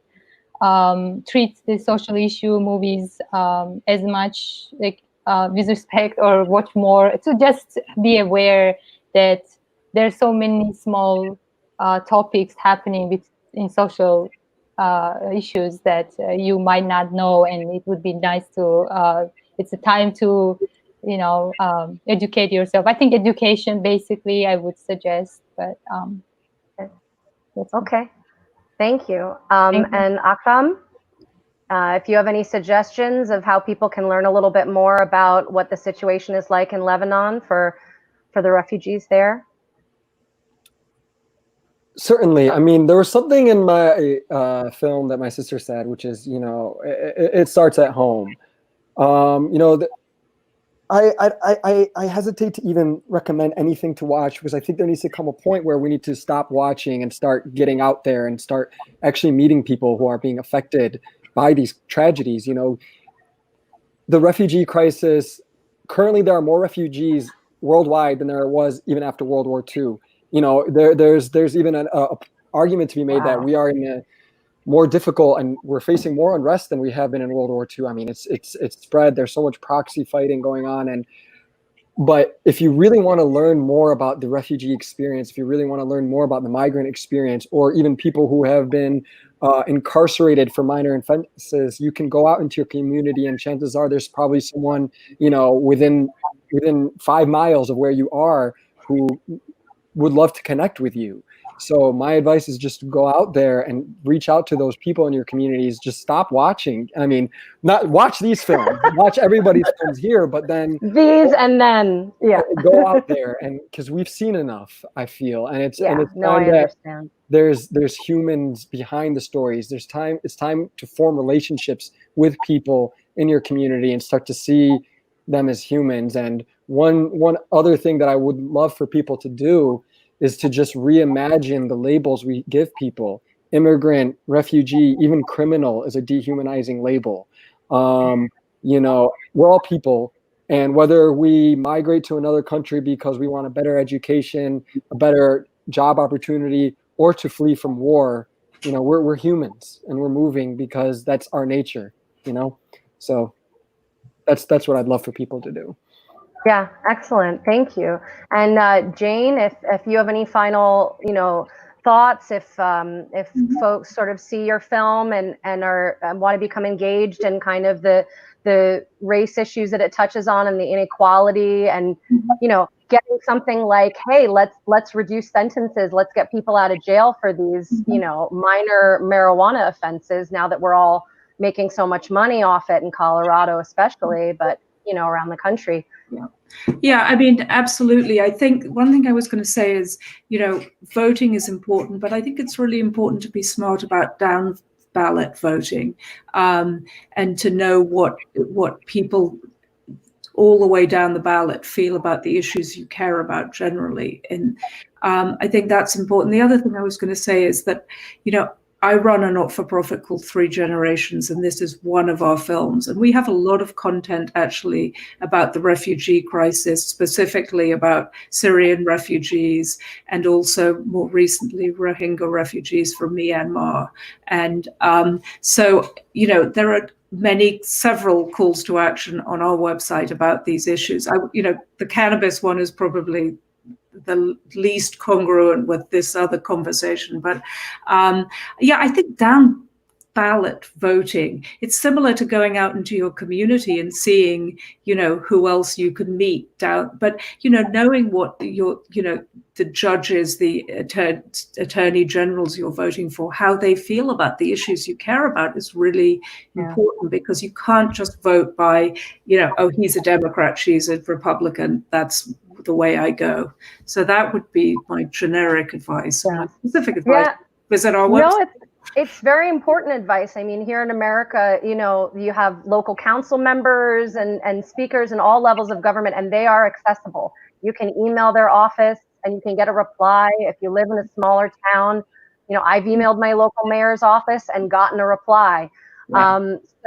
treat the social issue movies as much, like, with respect, or watch more, to just be aware that there's so many small topics happening in social issues that you might not know, and it would be nice to it's a time to educate yourself. I think education, basically, I would suggest. But okay, thank you. And Akram, if you have any suggestions of how people can learn a little bit more about what the situation is like in Lebanon for the refugees there. Certainly. I mean, there was something in my film that my sister said, which is, it starts at home. I hesitate to even recommend anything to watch, because I think there needs to come a point where we need to stop watching and start getting out there and start actually meeting people who are being affected by these tragedies. The refugee crisis, currently there are more refugees worldwide than there was even after World War II. There's even an argument to be made that we are in a more difficult, and we're facing more unrest than we have been in World War II. I mean, it's spread. There's so much proxy fighting going on, but if you really want to learn more about the refugee experience, if you really want to learn more about the migrant experience, or even people who have been incarcerated for minor offenses, you can go out into your community, and chances are there's probably someone within 5 miles of where you are who would love to connect with you. So my advice is just to go out there and reach out to those people in your communities. Just stop watching. I mean, not watch these films, watch everybody's films here, but then and then go out there, and because we've seen enough, I feel, and it's time that understand. There's humans behind the stories. It's time to form relationships with people in your community and start to see them as humans. And one other thing that I would love for people to do is to just reimagine the labels we give people. Immigrant, refugee, even criminal is a dehumanizing label. We're all people, and whether we migrate to another country because we want a better education, a better job opportunity, or to flee from war, we're humans, and we're moving because that's our nature. So that's what I'd love for people to do. Yeah, excellent. Thank you. And Jane, if you have any final, thoughts if folks sort of see your film and are want to become engaged in kind of the race issues that it touches on and the inequality and getting something like, hey, let's reduce sentences, let's get people out of jail for these minor marijuana offenses now that we're all making so much money off it in Colorado especially, but around the country. Yeah, I mean, absolutely. I think one thing I was going to say is, voting is important, but I think it's really important to be smart about down ballot voting, and to know what people all the way down the ballot feel about the issues you care about generally. And I think that's important. The other thing I was going to say is that, I run a not-for-profit called 3 Generations, and this is one of our films. And we have a lot of content actually about the refugee crisis, specifically about Syrian refugees, and also more recently Rohingya refugees from Myanmar. And so, there are several calls to action on our website about these issues. The cannabis one is probably the least congruent with this other conversation, but I think down ballot voting, it's similar to going out into your community and seeing who else you can meet down, but knowing what the judges, the attorney generals you're voting for, how they feel about the issues you care about is really important, because you can't just vote by oh, he's a Democrat, she's a Republican, that's the way I go. So that would be my generic advice. My specific advice, visit our website. No, it's very important advice. I mean, here in America, you have local council members and speakers in all levels of government, and they are accessible. You can email their office and you can get a reply. If you live in a smaller town, I've emailed my local mayor's office and gotten a reply.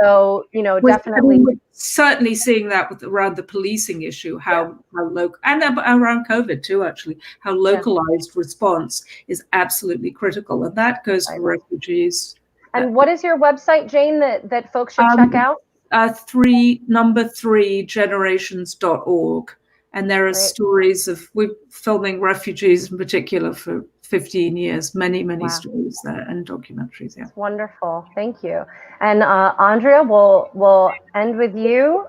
So, definitely. We're certainly seeing that around the policing issue, how local, and around COVID too, actually, how localized response is absolutely critical. And that goes for refugees. And what is your website, Jane, that folks should check out? 3generations.org. And there are stories we're filming refugees in particular for 15 years, many stories there and documentaries. Yeah. Wonderful. Thank you. And Andrea, we'll end with you.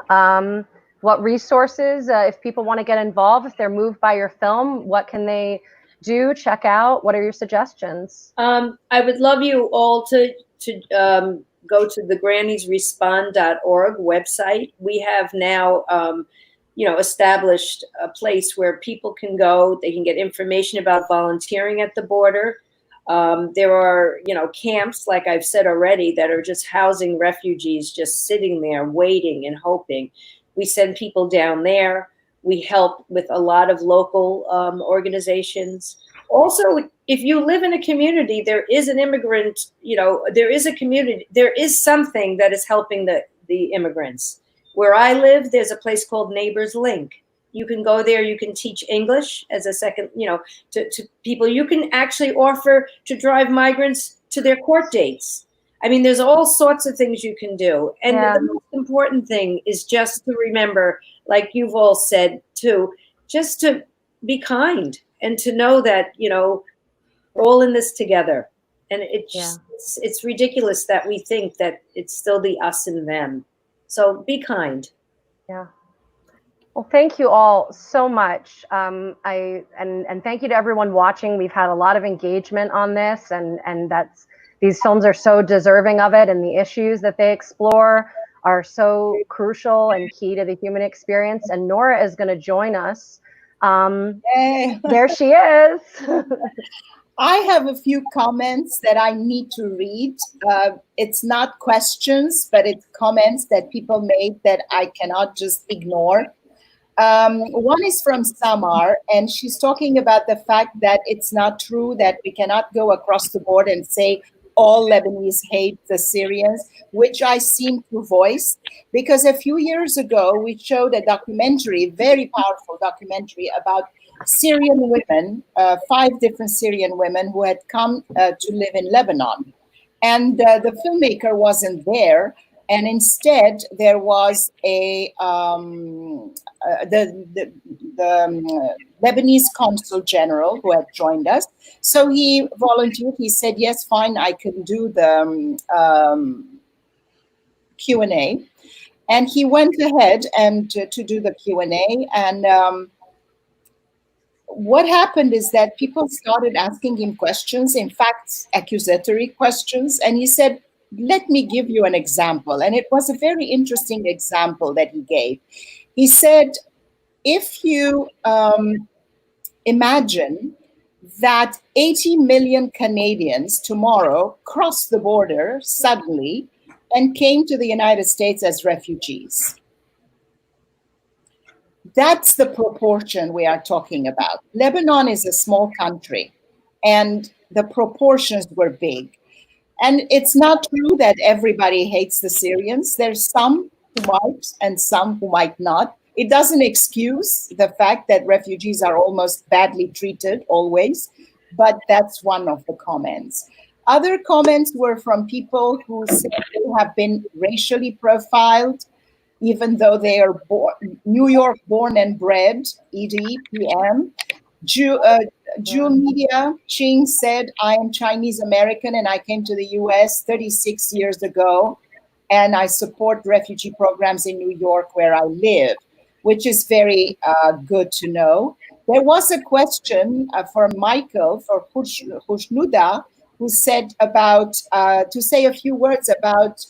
What resources, if people want to get involved, if they're moved by your film, what can they do, check out? What are your suggestions? I would love you all to go to the granniesrespond.org website. We have now established a place where people can go. They can get information about volunteering at the border. There are, camps, like I've said already, that are just housing refugees, just sitting there waiting and hoping. We send people down there. We help with a lot of local organizations. Also, if you live in a community, there is an immigrant, there is a community, there is something that is helping the immigrants. Where I live, there's a place called Neighbors Link. You can go there. You can teach English as a second, to people. You can actually offer to drive migrants to their court dates. I mean, there's all sorts of things you can do. And the most important thing is just to remember, like you've all said too, just to be kind and to know that, we're all in this together. And it's ridiculous that we think that it's still the us and them. So be kind. Yeah. Well, thank you all so much. And thank you to everyone watching. We've had a lot of engagement on this, and these films are so deserving of it, and the issues that they explore are so crucial and key to the human experience. And Nora is going to join us. There she is. I have a few comments that I need to read. It's not questions, but it's comments that people made that I cannot just ignore. One is from Samar, and she's talking about the fact that it's not true that we cannot go across the board and say all Lebanese hate the Syrians, which I seem to voice, because a few years ago, we showed a documentary, very powerful documentary about Syrian women, 5 different Syrian women who had come to live in Lebanon. And the filmmaker wasn't there. And instead, there was the Lebanese consul general who had joined us. So he volunteered. He said, yes, fine, I can do the Q&A. And he went ahead and to do the Q&A. And what happened is that people started asking him questions, in fact, accusatory questions. And he said, let me give you an example. And it was a very interesting example that he gave. He said, if you imagine that 80 million Canadians tomorrow cross the border suddenly and came to the United States as refugees. That's the proportion we are talking about. Lebanon is a small country, and the proportions were big. And it's not true that everybody hates the Syrians. There's some who might and some who might not. It doesn't excuse the fact that refugees are almost badly treated always, but that's one of the comments. Other comments were from people who said they have been racially profiled, even though they are New York born and bred, Edie, PM. Jew Media, Ching said, I am Chinese American and I came to the US 36 years ago and I support refugee programs in New York where I live, which is very good to know. There was a question for Michael, for Khushnuda, who said about, to say a few words about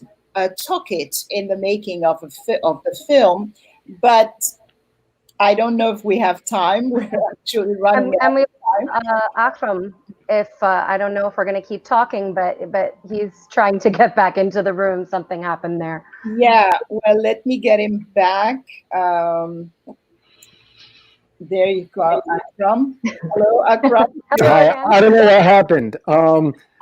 Tokit in the making of the film, but I don't know if we have time. We're actually running out of time. Akram, if I don't know if we're going to keep talking, but he's trying to get back into the room. Something happened there. Yeah, well, let me get him back. There you go, Akram. Hello, Akram. Hi, I don't know what happened.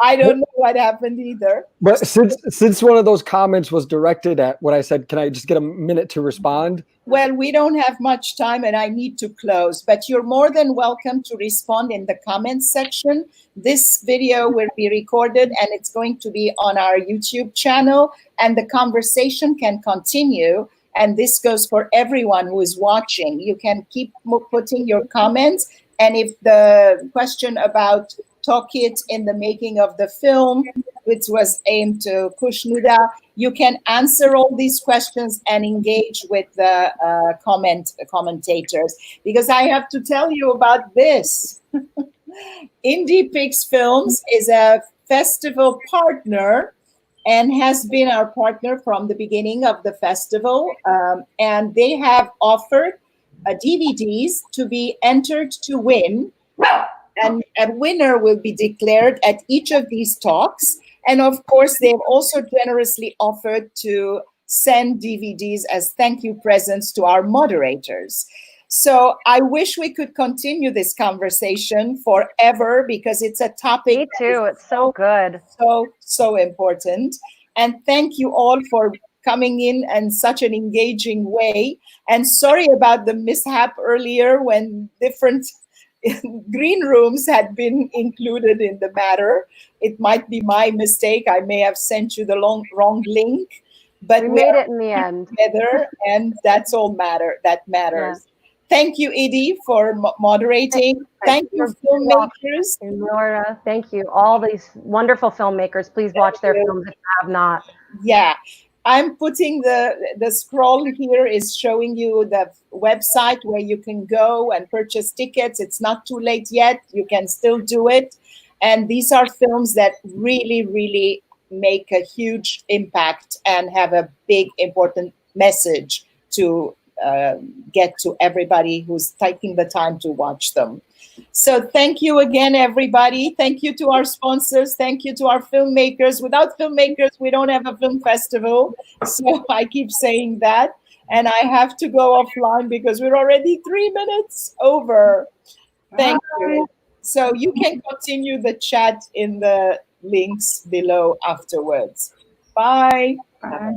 I don't know what happened either. But since one of those comments was directed at what I said, can I just get a minute to respond? Well, we don't have much time and I need to close, but you're more than welcome to respond in the comments section. This video will be recorded and it's going to be on our YouTube channel and the conversation can continue. And this goes for everyone who is watching. You can keep putting your comments. And if the question about Tokit in the making of the film, which was aimed to Khushnuda, you can answer all these questions and engage with the commentators. Because I have to tell you about this. Indie Pix Films is a festival partner and has been our partner from the beginning of the festival. And they have offered DVDs to be entered to win. And a winner will be declared at each of these talks. And of course, they've also generously offered to send DVDs as thank you presents to our moderators. So I wish we could continue this conversation forever because it's a topic. Me too. It's so good. So important. And thank you all for coming in such an engaging way. And sorry about the mishap earlier when different green rooms had been included in the matter. It might be my mistake. I may have sent you the wrong link, but we made it in the end together, and that's all that matters. Yeah. Thank you, Edie, for moderating. Thank you, filmmakers. Nora, thank you. All these wonderful filmmakers. Please watch their films if you have not. Yeah. I'm putting the scroll here is showing you the website where you can go and purchase tickets. It's not too late yet. You can still do it. And these are films that really, really make a huge impact and have a big, important message to get to everybody who's taking the time to watch them. So thank you again, everybody. Thank you to our sponsors. Thank you to our filmmakers. Without filmmakers, we don't have a film festival. So I keep saying that. And I have to go offline because we're already 3 minutes over. Thank you. So you can continue the chat in the links below afterwards. Bye. Bye.